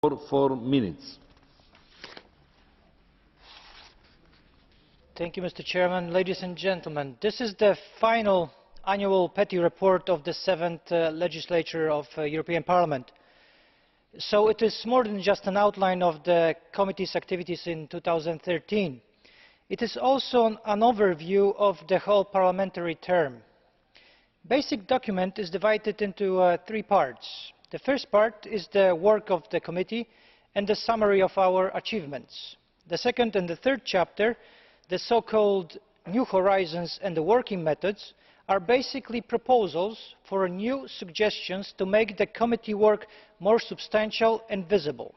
for 4 minutes. Thank you, Mr. Chairman. Ladies and gentlemen, this is the final annual Petty report of the 7th legislature of European Parliament. So it is more than just an outline of the committee's activities in 2013. It is also an overview of the whole parliamentary term. The basic document is divided into 3 parts. The first part is the work of the committee and the summary of our achievements. The second and the third chapter, the so-called New Horizons and the working methods, are basically proposals for new suggestions to make the committee work more substantial and visible.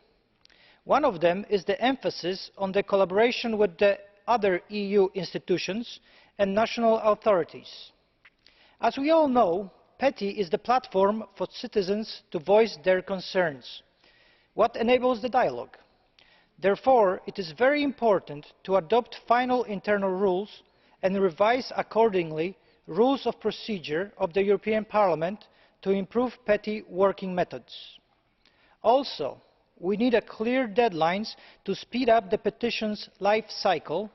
One of them is the emphasis on the collaboration with the other EU institutions and national authorities. As we all know, Petty is the platform for citizens to voice their concerns, what enables the dialogue. Therefore, it is very important to adopt final internal rules and revise accordingly rules of procedure of the European Parliament to improve Petty working methods. Also, we need clear deadlines to speed up the petition's life cycle,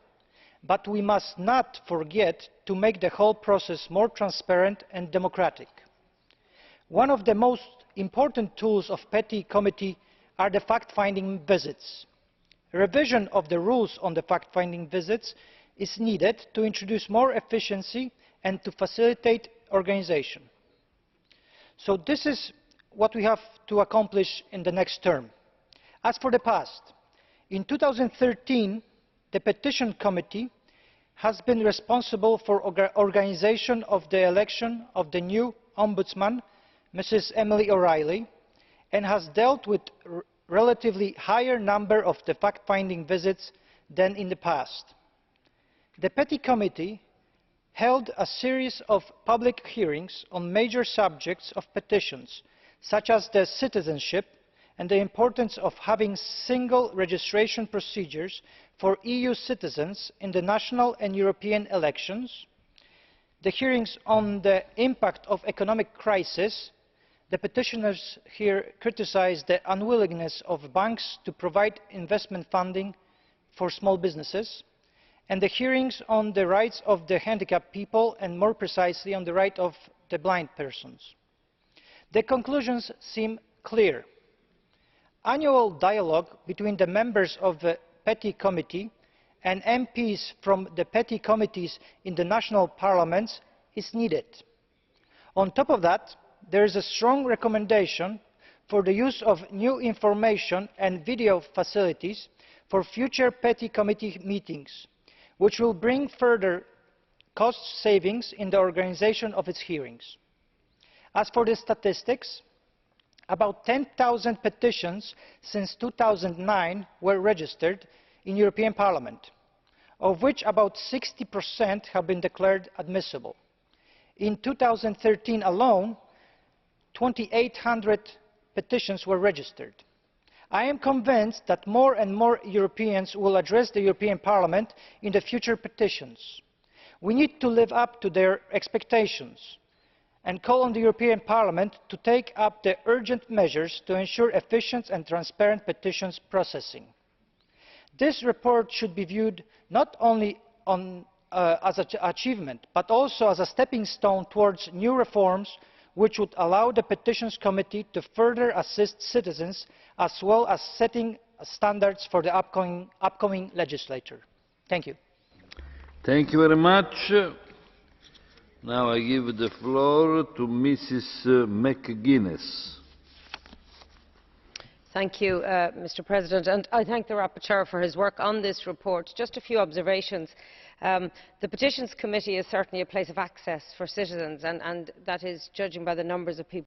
but we must not forget to make the whole process more transparent and democratic. One of the most important tools of Petty Committee are the fact-finding visits. A revision of the rules on the fact-finding visits is needed to introduce more efficiency and to facilitate organisation. So this is what we have to accomplish in the next term. As for the past, in 2013, the Petition Committee has been responsible for organisation of the election of the new Ombudsman, Mrs. Emily O'Reilly, and has dealt with a relatively higher number of the fact-finding visits than in the past. The Petty Committee held a series of public hearings on major subjects of petitions, such as the citizenship and the importance of having single registration procedures for EU citizens in the national and European elections, the hearings on the impact of economic crisis. The petitioners here criticised the unwillingness of banks to provide investment funding for small businesses, and the hearings on the rights of the handicapped people, and more precisely on the right of the blind persons. The conclusions seem clear. Annual dialogue between the members of the Petty Committee and MPs from the Petty Committees in the national parliaments is needed. On top of that, there is a strong recommendation for the use of new information and video facilities for future Petty Committee meetings, which will bring further cost savings in the organisation of its hearings. As for the statistics, about 10,000 petitions since 2009 were registered in European Parliament, of which about 60% have been declared admissible. In 2013 alone, 2,800 petitions were registered. I am convinced that more and more Europeans will address the European Parliament in the future petitions. We need to live up to their expectations and call on the European Parliament to take up the urgent measures to ensure efficient and transparent petitions processing. This report should be viewed not only as an achievement, but also as a stepping stone towards new reforms which would allow the Petitions Committee to further assist citizens, as well as setting standards for the upcoming legislature. Thank you. Thank you very much. Now I give the floor to Mrs. McGuinness. Thank you, Mr. President, and I thank the rapporteur for his work on this report. Just a few observations. The Petitions Committee is certainly a place of access for citizens, and that is judging by the numbers of people